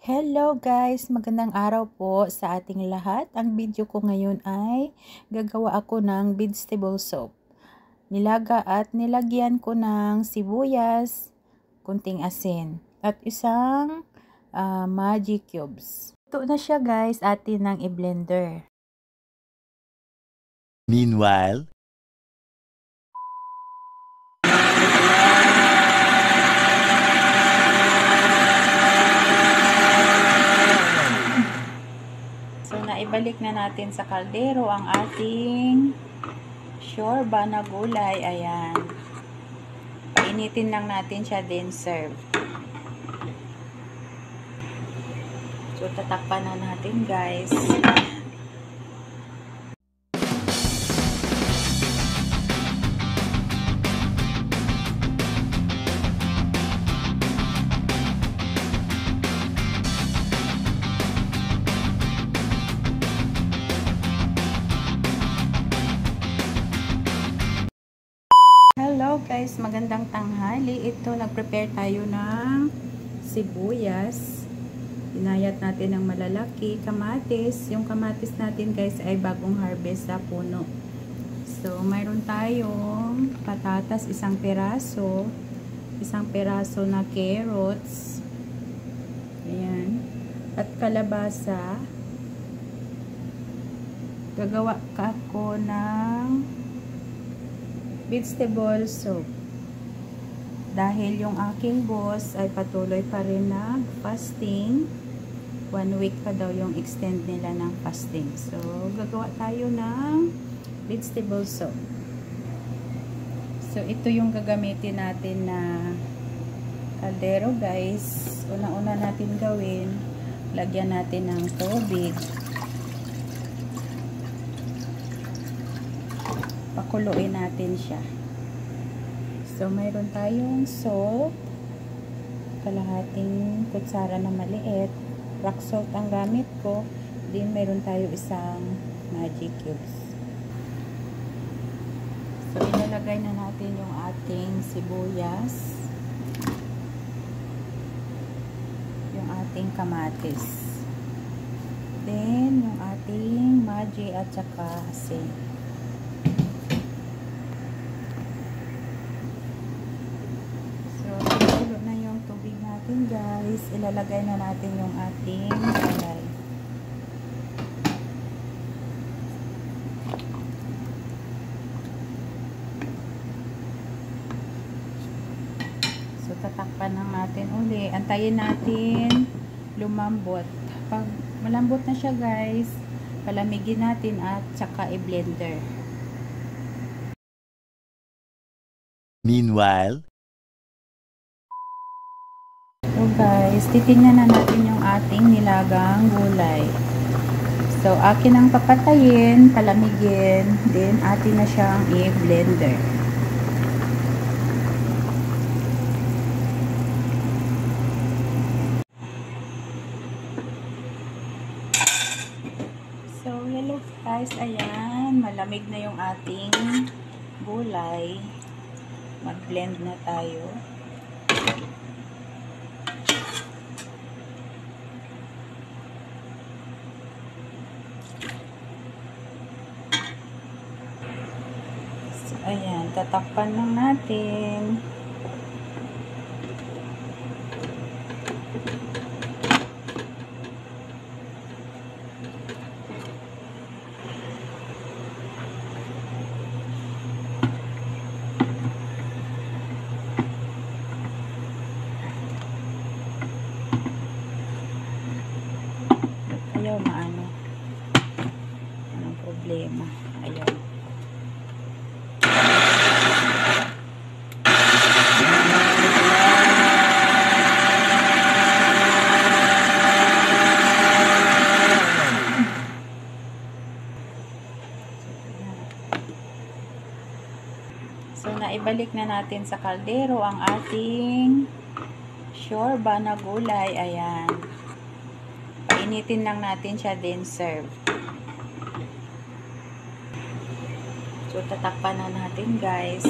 Hello guys! Magandang araw po sa ating lahat. Ang video ko ngayon ay gagawa ako ng vegetable soup. Nilaga at nilagyan ko ng sibuyas, kunting asin, at isang Maggi cubes. Ito na siya guys, atin nang i-blender. Meanwhile, so naibalik na natin sa kaldero ang ating shorba na gulay. Ayan. Painitin lang natin siya, then serve. So, tatakpan na natin guys. Hello guys, magandang tanghali. Ito, nag-prepare tayo ng sibuyas. Inayat natin ng malalaki, kamatis. Yung kamatis natin guys ay bagong harvest sa puno. So, mayroon tayong patatas, isang peraso na carrots. Ayan. At kalabasa. Gagawa ka ako ng vegetable soup. Dahil yung aking boss ay patuloy pa rin nag-fasting. 1 week pa daw yung extend nila ng fasting. So, gagawa tayo ng vegetable soup. So, ito yung gagamitin natin na kaldero guys. Una-una natin gawin, lagyan natin ng tubig. Pakuluin natin siya. So, mayroon tayong salt, kalahating kutsara na maliit. Rock salt ang gamit ko. Then, mayroon tayo isang Maggi cubes. So, ilalagay na natin yung ating sibuyas, yung ating kamatis, then, yung ating Maggi at saka asin. Guys, ilalagay na natin yung ating gulay. So, tatakpan lang natin uli. Antayin natin lumambot. Pag malambot na siya guys, palamigin natin at saka i-blender. meanwhile, So guys, titingnan na natin yung ating nilagang gulay. So, akin ang papatayin, palamigin, then atin na siyang i-blender. So, hello guys, ayan, malamig na yung ating gulay. Mag-blend na tayo. Ayan, tatakpan lang natin. Ayaw maano. Anong problema? Ayaw. So, naibalik na natin sa kaldero ang ating shorba na gulay. Ayan. Painitin lang natin siya, then serve. So, tatakpan na natin guys.